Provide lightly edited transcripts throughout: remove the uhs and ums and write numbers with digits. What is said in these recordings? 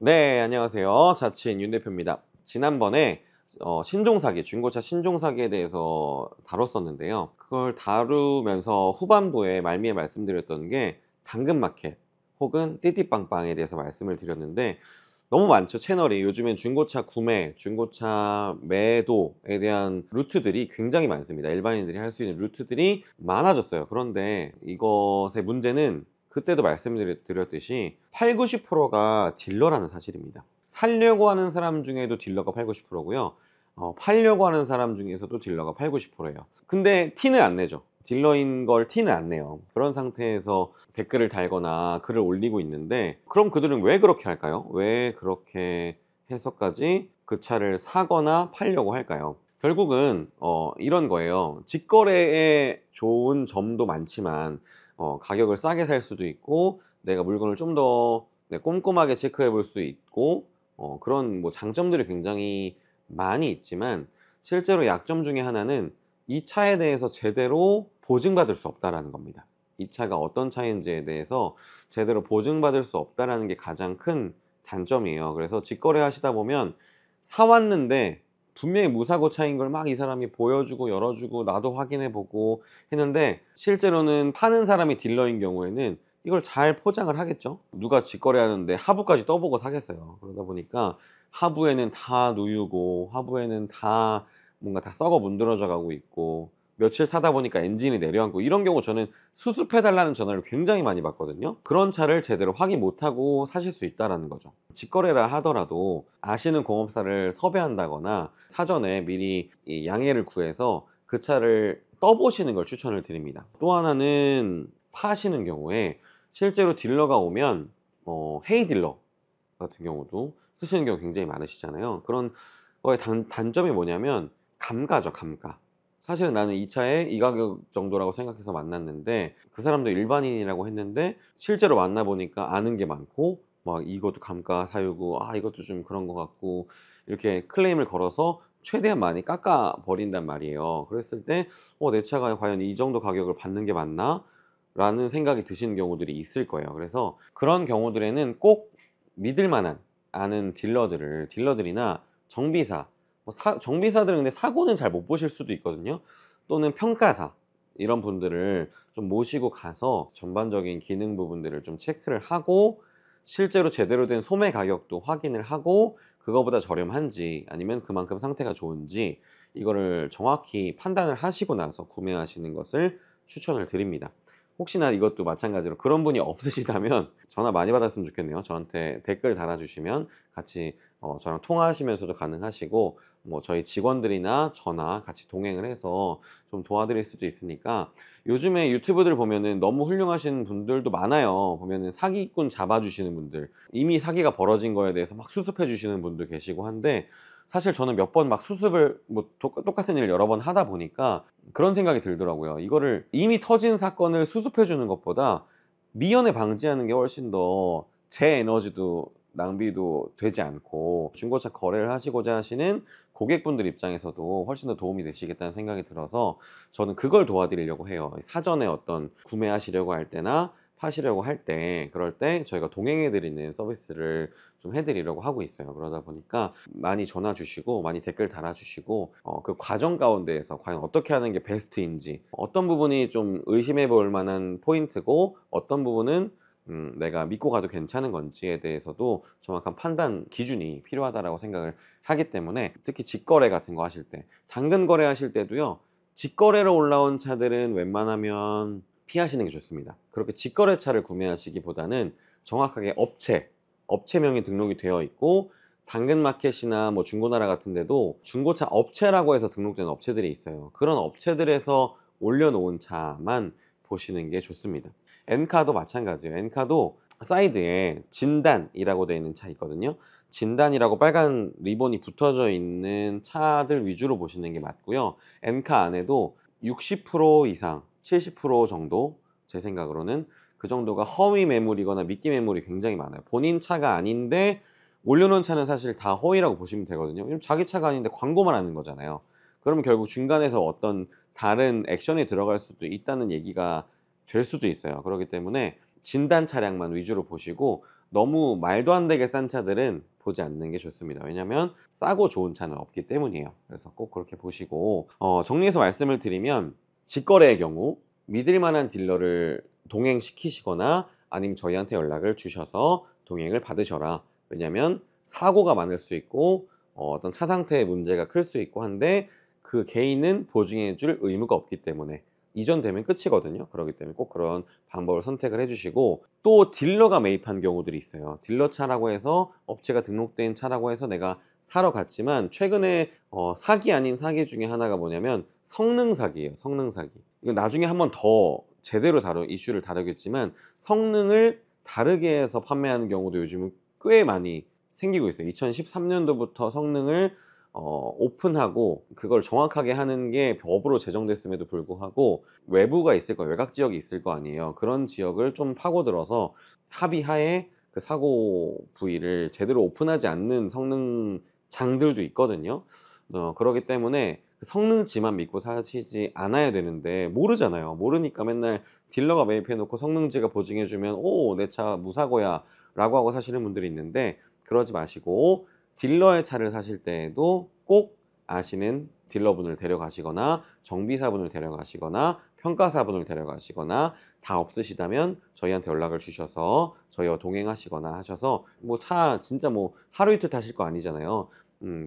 네, 안녕하세요. 자취인 윤 대표입니다. 지난번에 신종사기, 중고차 신종사기에 대해서 다뤘었는데요. 그걸 다루면서 후반부에 말미에 말씀드렸던 게 당근마켓 혹은 띠띠빵빵에 대해서 말씀을 드렸는데 너무 많죠. 채널이 요즘엔 중고차 구매, 중고차 매도에 대한 루트들이 굉장히 많습니다. 일반인들이 할 수 있는 루트들이 많아졌어요. 그런데 이것의 문제는 그때도 말씀드렸듯이 80~90%가 딜러라는 사실입니다. 살려고 하는 사람 중에도 딜러가 80~90%고요. 팔려고 하는 사람 중에서도 딜러가 80~90%예요. 근데 티는 안 내죠. 딜러인 걸 티는 안 내요. 그런 상태에서 댓글을 달거나 글을 올리고 있는데, 그럼 그들은 왜 그렇게 할까요? 왜 그렇게 해서까지 그 차를 사거나 팔려고 할까요? 결국은 이런 거예요. 직거래에 좋은 점도 많지만 가격을 싸게 살 수도 있고, 내가 물건을 좀 더 꼼꼼하게 체크해 볼 수 있고, 그런 뭐 장점들이 굉장히 많이 있지만, 실제로 약점 중에 하나는 이 차에 대해서 제대로 보증받을 수 없다라는 겁니다. 이 차가 어떤 차인지에 대해서 제대로 보증받을 수 없다라는 게 가장 큰 단점이에요. 그래서 직거래 하시다 보면 사 왔는데 분명히 무사고 차인 걸 막 이 사람이 보여주고 열어주고 나도 확인해 보고 했는데, 실제로는 파는 사람이 딜러인 경우에는 이걸 잘 포장을 하겠죠. 누가 직거래하는데 하부까지 떠보고 사겠어요. 그러다 보니까 하부에는 다 누유고, 하부에는 다 뭔가 다 썩어 문드러져 가고 있고, 며칠 타다 보니까 엔진이 내려앉고, 이런 경우 저는 수습해 달라는 전화를 굉장히 많이 받거든요. 그런 차를 제대로 확인 못하고 사실 수 있다라는 거죠. 직거래라 하더라도 아시는 공업사를 섭외한다거나 사전에 미리 이 양해를 구해서 그 차를 떠보시는 걸 추천을 드립니다. 또 하나는 파시는 경우에 실제로 딜러가 오면 헤이 딜러 같은 경우도 쓰시는 경우 굉장히 많으시잖아요. 그런 거의 단점이 뭐냐면 감가죠, 감가. 사실은 나는 이 차에 이 가격 정도라고 생각해서 만났는데, 그 사람도 일반인이라고 했는데 실제로 만나 보니까 아는 게 많고, 막 이것도 감가 사유고, 이것도 좀 그런 것 같고, 이렇게 클레임을 걸어서 최대한 많이 깎아 버린단 말이에요. 그랬을 때 내 차가 과연 이 정도 가격을 받는 게 맞나? 라는 생각이 드시는 경우들이 있을 거예요. 그래서 그런 경우들에는 꼭 믿을 만한 아는 딜러들이나 정비사, 정비사들은 근데 사고는 잘 못 보실 수도 있거든요. 또는 평가사, 이런 분들을 좀 모시고 가서 전반적인 기능 부분들을 좀 체크를 하고, 실제로 제대로 된 소매 가격도 확인을 하고, 그거보다 저렴한지 아니면 그만큼 상태가 좋은지 이거를 정확히 판단을 하시고 나서 구매하시는 것을 추천을 드립니다. 혹시나 이것도 마찬가지로 그런 분이 없으시다면 전화 많이 받았으면 좋겠네요. 저한테 댓글 달아주시면 같이 저랑 통화하시면서도 가능하시고, 뭐 저희 직원들이나 저나 같이 동행을 해서 좀 도와드릴 수도 있으니까. 요즘에 유튜브들 보면은 너무 훌륭하신 분들도 많아요. 보면은 사기꾼 잡아주시는 분들, 이미 사기가 벌어진 거에 대해서 막 수습해 주시는 분도 계시고 한데, 사실 저는 몇 번 막 수습을 뭐 똑같은 일을 여러 번 하다 보니까 그런 생각이 들더라고요. 이거를 이미 터진 사건을 수습해 주는 것보다 미연에 방지하는 게 훨씬 더 제 에너지도 낭비도 되지 않고, 중고차 거래를 하시고자 하시는 고객분들 입장에서도 훨씬 더 도움이 되시겠다는 생각이 들어서 저는 그걸 도와드리려고 해요. 사전에 어떤 구매하시려고 할 때나 파시려고 할 때, 그럴 때 저희가 동행해 드리는 서비스를 좀 해 드리려고 하고 있어요. 그러다 보니까 많이 전화 주시고 많이 댓글 달아 주시고, 그 과정 가운데에서 과연 어떻게 하는 게 베스트인지, 어떤 부분이 좀 의심해 볼 만한 포인트고 어떤 부분은 내가 믿고 가도 괜찮은 건지에 대해서도 정확한 판단 기준이 필요하다라고 생각을 하기 때문에, 특히 직거래 같은 거 하실 때, 당근 거래하실 때도요, 직거래로 올라온 차들은 웬만하면 피하시는 게 좋습니다. 그렇게 직거래차를 구매하시기보다는 정확하게 업체명이 등록이 되어 있고, 당근마켓이나 뭐 중고나라 같은 데도 중고차 업체라고 해서 등록된 업체들이 있어요. 그런 업체들에서 올려놓은 차만 보시는 게 좋습니다. 엔카도 마찬가지예요. 엔카도 사이드에 진단이라고 되어 있는 차 있거든요. 진단이라고 빨간 리본이 붙어져 있는 차들 위주로 보시는 게 맞고요. 엔카 안에도 60% 이상, 70% 정도, 제 생각으로는 그 정도가 허위 매물이거나 미끼 매물이 굉장히 많아요. 본인 차가 아닌데 올려놓은 차는 사실 다 허위라고 보시면 되거든요. 왜냐면 자기 차가 아닌데 광고만 하는 거잖아요. 그러면 결국 중간에서 어떤 다른 액션이 들어갈 수도 있다는 얘기가 될 수도 있어요. 그렇기 때문에 진단 차량만 위주로 보시고, 너무 말도 안 되게 싼 차들은 보지 않는 게 좋습니다. 왜냐면 싸고 좋은 차는 없기 때문이에요. 그래서 꼭 그렇게 보시고, 정리해서 말씀을 드리면 직거래의 경우 믿을 만한 딜러를 동행시키시거나 아니면 저희한테 연락을 주셔서 동행을 받으셔라. 왜냐면 사고가 많을 수 있고 어떤 차 상태의 문제가 클 수 있고 한데 그 개인은 보증해 줄 의무가 없기 때문에 이전되면 끝이거든요. 그렇기 때문에 꼭 그런 방법을 선택을 해주시고, 또 딜러가 매입한 경우들이 있어요. 딜러 차라고 해서 업체가 등록된 차라고 해서 내가 사러 갔지만 최근에 사기 아닌 사기 중에 하나가 뭐냐면 성능 사기예요. 성능 사기. 이거 나중에 한번 더 제대로 이슈를 다루겠지만 성능을 다르게 해서 판매하는 경우도 요즘은 꽤 많이 생기고 있어요. 2013년도부터 성능을 오픈하고 그걸 정확하게 하는 게 법으로 제정됐음에도 불구하고 외부가 있을 거예요. 외곽 지역이 있을 거 아니에요. 그런 지역을 좀 파고들어서 합의하에 그 사고 부위를 제대로 오픈하지 않는 성능장들도 있거든요. 그렇기 때문에 그 성능지만 믿고 사시지 않아야 되는데 모르잖아요. 모르니까 맨날 딜러가 매입해놓고 성능지가 보증해주면 오, 내 차 무사고야 라고 하고 사시는 분들이 있는데, 그러지 마시고 딜러의 차를 사실 때에도 꼭 아시는 딜러분을 데려가시거나 정비사분을 데려가시거나 평가사분을 데려가시거나, 다 없으시다면 저희한테 연락을 주셔서 저희와 동행하시거나 하셔서, 뭐 차 진짜 뭐 하루 이틀 타실 거 아니잖아요.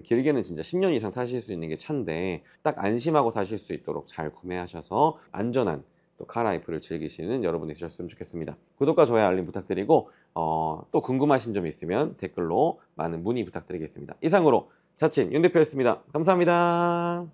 길게는 진짜 10년 이상 타실 수 있는 게 차인데 딱 안심하고 타실 수 있도록 잘 구매하셔서 안전한 또 카라이프를 즐기시는 여러분이 되셨으면 좋겠습니다. 구독과 좋아요, 알림 부탁드리고 또 궁금하신 점 있으면 댓글로 많은 문의 부탁드리겠습니다. 이상으로 자친 윤 대표였습니다. 감사합니다.